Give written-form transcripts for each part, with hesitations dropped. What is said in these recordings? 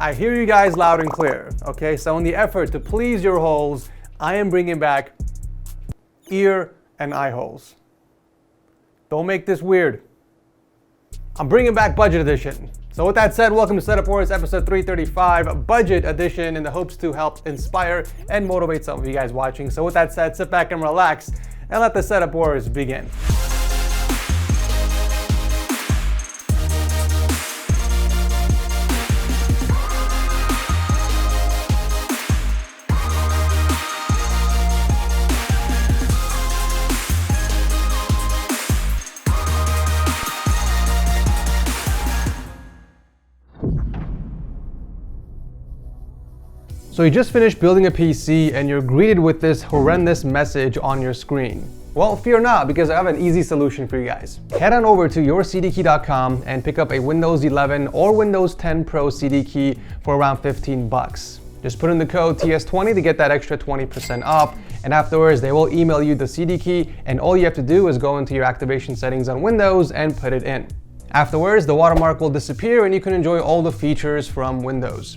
I hear you guys loud and clear, okay? So in the effort to please your holes, I am bringing back ear and eye holes. Don't make this weird. I'm bringing back Budget Edition. So with that said, welcome to Setup Wars episode 335, Budget Edition, in the hopes to help inspire and motivate some of you guys watching. So with that said, sit back and relax and let the Setup Wars begin. So you just finished building a PC and you're greeted with this horrendous message on your screen. Well, fear not, because I have an easy solution for you guys. Head on over to yourcdkey.com and pick up a Windows 11 or Windows 10 Pro CD key for around 15 bucks. Just put in the code TS20 to get that extra 20% off, and afterwards they will email you the CD key, and all you have to do is go into your activation settings on Windows and put it in. Afterwards, the watermark will disappear and you can enjoy all the features from Windows.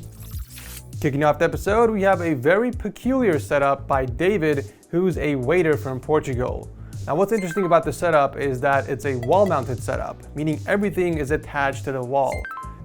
Kicking off the episode, we have a very peculiar setup by David, who's a waiter from Portugal. Now what's interesting about the setup is that it's a wall-mounted setup, meaning everything is attached to the wall.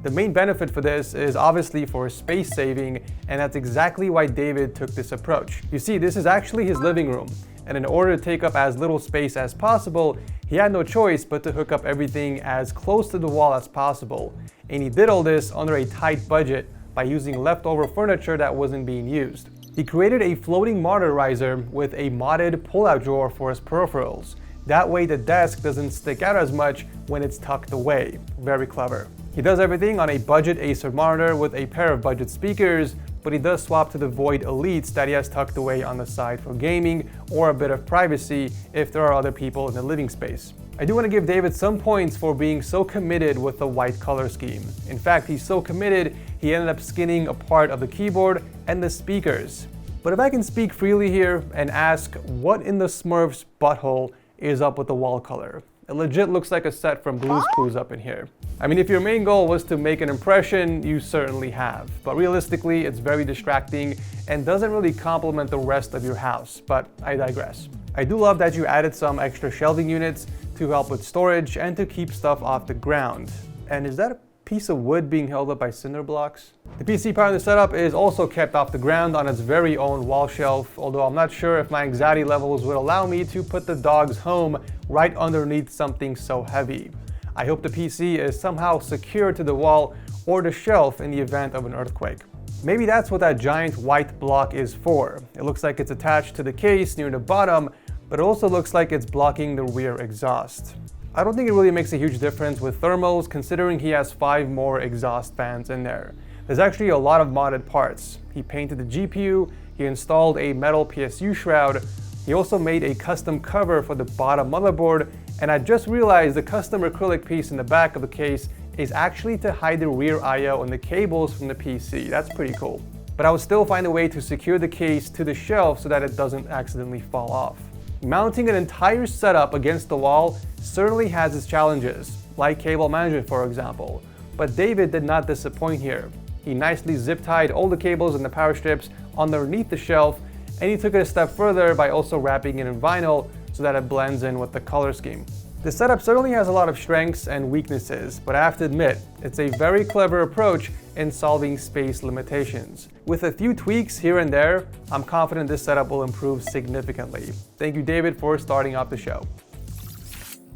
The main benefit for this is obviously for space saving, and that's exactly why David took this approach. You see, this is actually his living room, and in order to take up as little space as possible, he had no choice but to hook up everything as close to the wall as possible. And he did all this under a tight budget by using leftover furniture that wasn't being used. He created a floating monitor riser with a modded pull-out drawer for his peripherals. That way the desk doesn't stick out as much when it's tucked away. Very clever. He does everything on a budget Acer monitor with a pair of budget speakers, but he does swap to the Void Elites that he has tucked away on the side for gaming or a bit of privacy if there are other people in the living space. I do want to give David some points for being so committed with the white color scheme. In fact, he's so committed, he ended up skinning a part of the keyboard and the speakers. But if I can speak freely here and ask, what in the Smurfs butthole is up with the wall color? It legit looks like a set from Blue's Clues up in here. I mean, if your main goal was to make an impression, you certainly have. But realistically, it's very distracting and doesn't really complement the rest of your house. But I digress. I do love that you added some extra shelving units to help with storage and to keep stuff off the ground. And is that a piece of wood being held up by cinder blocks? The PC part of the setup is also kept off the ground on its very own wall shelf, although I'm not sure if my anxiety levels would allow me to put the dog's home right underneath something so heavy. I hope the PC is somehow secured to the wall or the shelf in the event of an earthquake. Maybe that's what that giant white block is for. It looks like it's attached to the case near the bottom, but it also looks like it's blocking the rear exhaust. I don't think it really makes a huge difference with thermals, considering he has 5 more exhaust fans in there. There's actually a lot of modded parts. He painted the GPU, he installed a metal PSU shroud, he also made a custom cover for the bottom motherboard, and I just realized the custom acrylic piece in the back of the case is actually to hide the rear I/O and the cables from the PC. That's pretty cool. But I would still find a way to secure the case to the shelf so that it doesn't accidentally fall off. Mounting an entire setup against the wall certainly has its challenges, like cable management for example, but David did not disappoint here. He nicely zip-tied all the cables and the power strips underneath the shelf, and he took it a step further by also wrapping it in vinyl so that it blends in with the color scheme. The setup certainly has a lot of strengths and weaknesses, but I have to admit, it's a very clever approach in solving space limitations. With a few tweaks here and there, I'm confident this setup will improve significantly. Thank you, David, for starting off the show.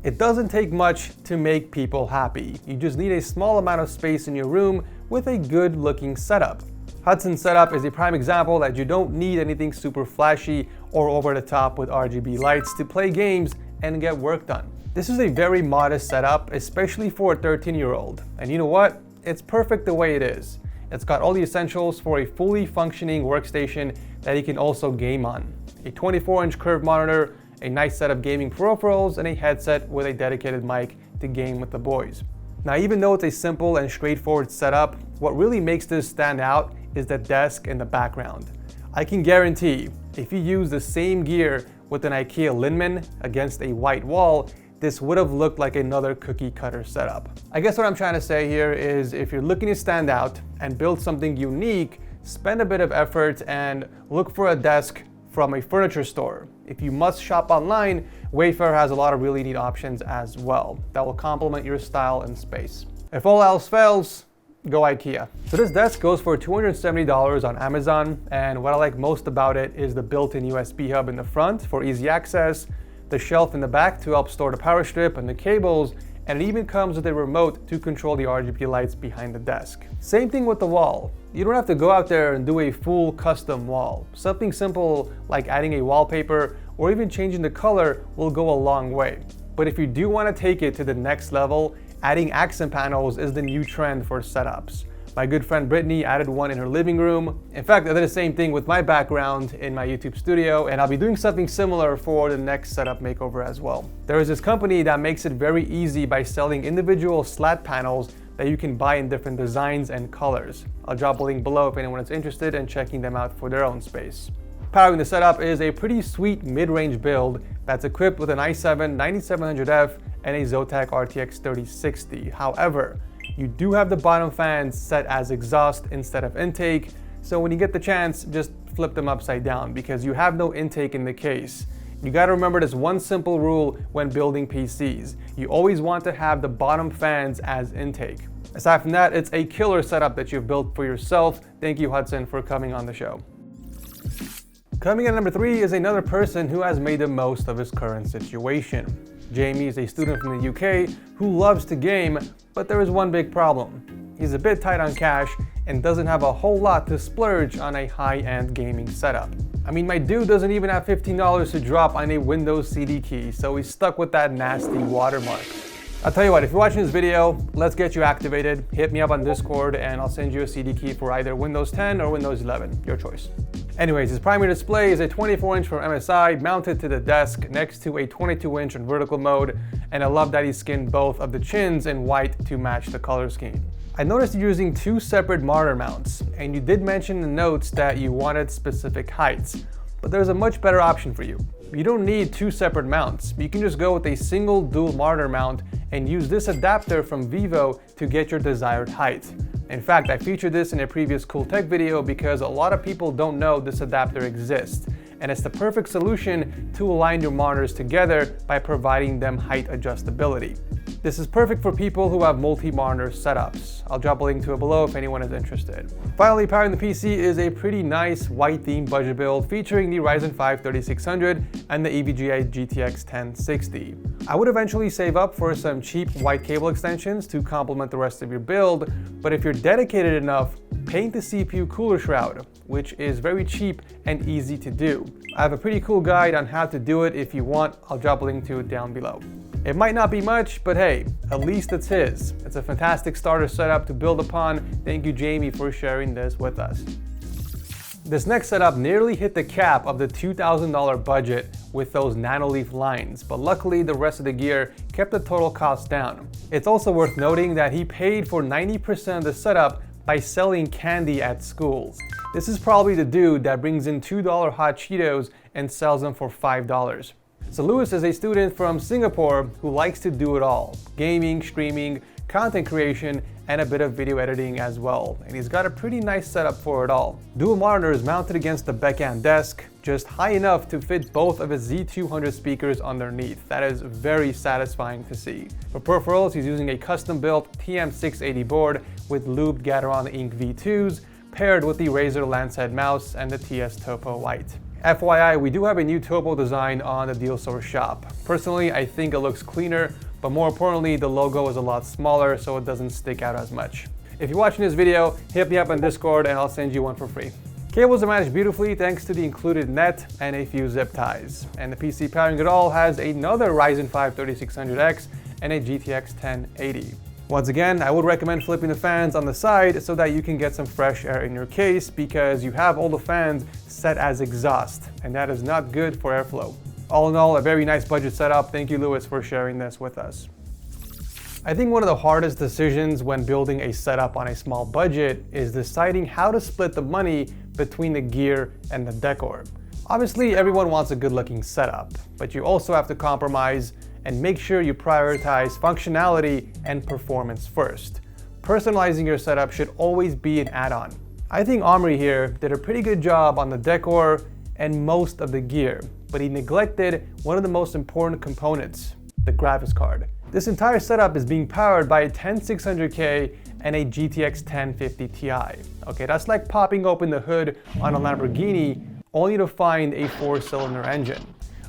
It doesn't take much to make people happy. You just need a small amount of space in your room with a good-looking setup. Hudson's setup is a prime example that you don't need anything super flashy or over the top with RGB lights to play games and get work done. This is a very modest setup, especially for a 13-year-old. And you know what? It's perfect the way it is. It's got all the essentials for a fully functioning workstation that you can also game on. A 24-inch curved monitor, a nice set of gaming peripherals, and a headset with a dedicated mic to game with the boys. Now, even though it's a simple and straightforward setup, what really makes this stand out is the desk in the background. I can guarantee if you use the same gear with an IKEA Linman against a white wall, this would have looked like another cookie cutter setup. I guess what I'm trying to say here is if you're looking to stand out and build something unique, spend a bit of effort and look for a desk from a furniture store. If you must shop online, Wayfair has a lot of really neat options as well that will complement your style and space. If all else fails, go IKEA. So this desk goes for $270 on Amazon, and what I like most about it is the built-in USB hub in the front for easy access, the shelf in the back to help store the power strip and the cables, and it even comes with a remote to control the RGB lights behind the desk. Same thing with the wall. You don't have to go out there and do a full custom wall. Something simple like adding a wallpaper or even changing the color will go a long way. But if you do want to take it to the next level, adding accent panels is the new trend for setups. My good friend Brittany added one in her living room. In fact, I did the same thing with my background in my YouTube studio, and I'll be doing something similar for the next setup makeover as well. There is this company that makes it very easy by selling individual slat panels that you can buy in different designs and colors. I'll drop a link below if anyone is interested in checking them out for their own space. Powering the setup is a pretty sweet mid-range build that's equipped with an i7 9700F and a Zotac RTX 3060. However, you do have the bottom fans set as exhaust instead of intake, so when you get the chance, just flip them upside down because you have no intake in the case. You gotta remember this one simple rule when building PCs. You always want to have the bottom fans as intake. Aside from that, it's a killer setup that you've built for yourself. Thank you, Hudson, for coming on the show. Coming in at number 3 is another person who has made the most of his current situation. Jamie is a student from the UK who loves to game, but there is one big problem. He's a bit tight on cash and doesn't have a whole lot to splurge on a high-end gaming setup. I mean, my dude doesn't even have $15 to drop on a Windows CD key, so he's stuck with that nasty watermark. I'll tell you what, if you're watching this video, let's get you activated. Hit me up on Discord and I'll send you a CD key for either Windows 10 or Windows 11, your choice. Anyways, his primary display is a 24-inch from MSI mounted to the desk next to a 22-inch in vertical mode, and I love that he skinned both of the chins in white to match the color scheme. I noticed you're using 2 separate monitor mounts, and you did mention in the notes that you wanted specific heights, but there's a much better option for you. You don't need 2 separate mounts. You can just go with a single dual monitor mount and use this adapter from Vivo to get your desired height. In fact, I featured this in a previous Cool Tech video because a lot of people don't know this adapter exists, and it's the perfect solution to align your monitors together by providing them height adjustability. This is perfect for people who have multi-monitor setups. I'll drop a link to it below if anyone is interested. Finally, powering the PC is a pretty nice white themed budget build featuring the Ryzen 5 3600 and the EVGA GTX 1060. I would eventually save up for some cheap white cable extensions to complement the rest of your build, but if you're dedicated enough, paint the CPU cooler shroud, which is very cheap and easy to do. I have a pretty cool guide on how to do it. If you want, I'll drop a link to it down below. It might not be much, but hey, at least it's his. It's a fantastic starter setup to build upon. Thank you, Jamie, for sharing this with us. This next setup nearly hit the cap of the $2,000 budget with those nanoleaf lines, but luckily the rest of the gear kept the total cost down. It's also worth noting that he paid for 90% of the setup by selling candy at schools. This is probably the dude that brings in $2 hot Cheetos and sells them for $5. So Lewis is a student from Singapore who likes to do it all: gaming, streaming, content creation, and a bit of video editing as well. And he's got a pretty nice setup for it all. Dual monitors mounted against the backhand desk, just high enough to fit both of his Z200 speakers underneath. That is very satisfying to see. For peripherals, he's using a custom-built TM680 board with looped Gateron Ink V2s, paired with the Razer Lancet mouse and the TS Topo White. FYI, we do have a new Topo design on the TechSource shop. Personally, I think it looks cleaner, but more importantly, the logo is a lot smaller so it doesn't stick out as much. If you're watching this video, hit me up on Discord and I'll send you one for free. Cables are managed beautifully thanks to the included net and a few zip ties. And the PC powering it all has another Ryzen 5 3600X and a GTX 1080. Once again, I would recommend flipping the fans on the side so that you can get some fresh air in your case, because you have all the fans set as exhaust, and that is not good for airflow. All in all, a very nice budget setup. Thank you, Lewis, for sharing this with us. I think one of the hardest decisions when building a setup on a small budget is deciding how to split the money between the gear and the decor. Obviously, everyone wants a good-looking setup, but you also have to compromise and make sure you prioritize functionality and performance first. Personalizing your setup should always be an add-on. I think Omri here did a pretty good job on the decor and most of the gear, but he neglected one of the most important components, the graphics card. This entire setup is being powered by a 10600K and a GTX 1050 Ti. Okay, that's like popping open the hood on a Lamborghini only to find a 4-cylinder engine.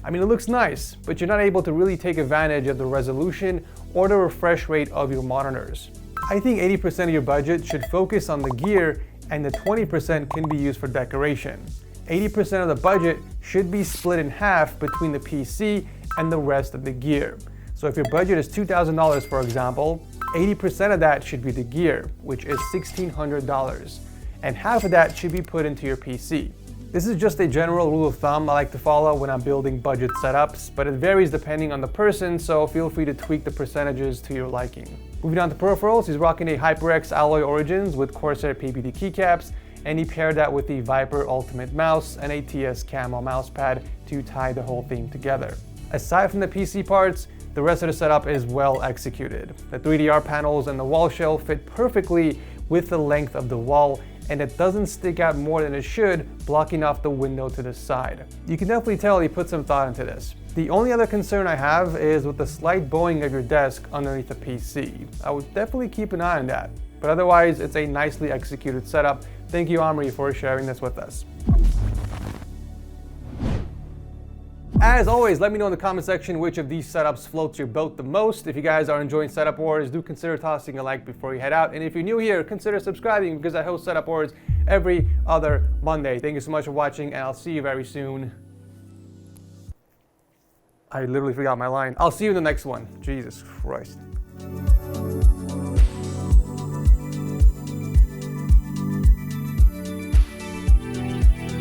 I mean, it looks nice, but you're not able to really take advantage of the resolution or the refresh rate of your monitors. I think 80% of your budget should focus on the gear and the 20% can be used for decoration. 80% of the budget should be split in half between the PC and the rest of the gear. So if your budget is $2,000, for example, 80% of that should be the gear, which is $1,600, and half of that should be put into your PC. This is just a general rule of thumb I like to follow when I'm building budget setups, but it varies depending on the person, so feel free to tweak the percentages to your liking. Moving on to peripherals, he's rocking a HyperX Alloy Origins with Corsair PBD keycaps, and he paired that with the Viper Ultimate mouse and a TS Camo mousepad to tie the whole thing together. Aside from the PC parts, the rest of the setup is well executed. The 3DR panels and the wall shell fit perfectly with the length of the wall, and it doesn't stick out more than it should, blocking off the window to the side. You can definitely tell he put some thought into this. The only other concern I have is with the slight bowing of your desk underneath the PC. I would definitely keep an eye on that, but otherwise it's a nicely executed setup. Thank you, Omri, for sharing this with us. As always, let me know in the comment section which of these setups floats your boat the most. If you guys are enjoying Setup Wars, do consider tossing a like before you head out. And if you're new here, consider subscribing because I host Setup Wars every other Monday. Thank you so much for watching, and I'll see you very soon. I literally forgot my line. I'll see you in the next one. Jesus Christ.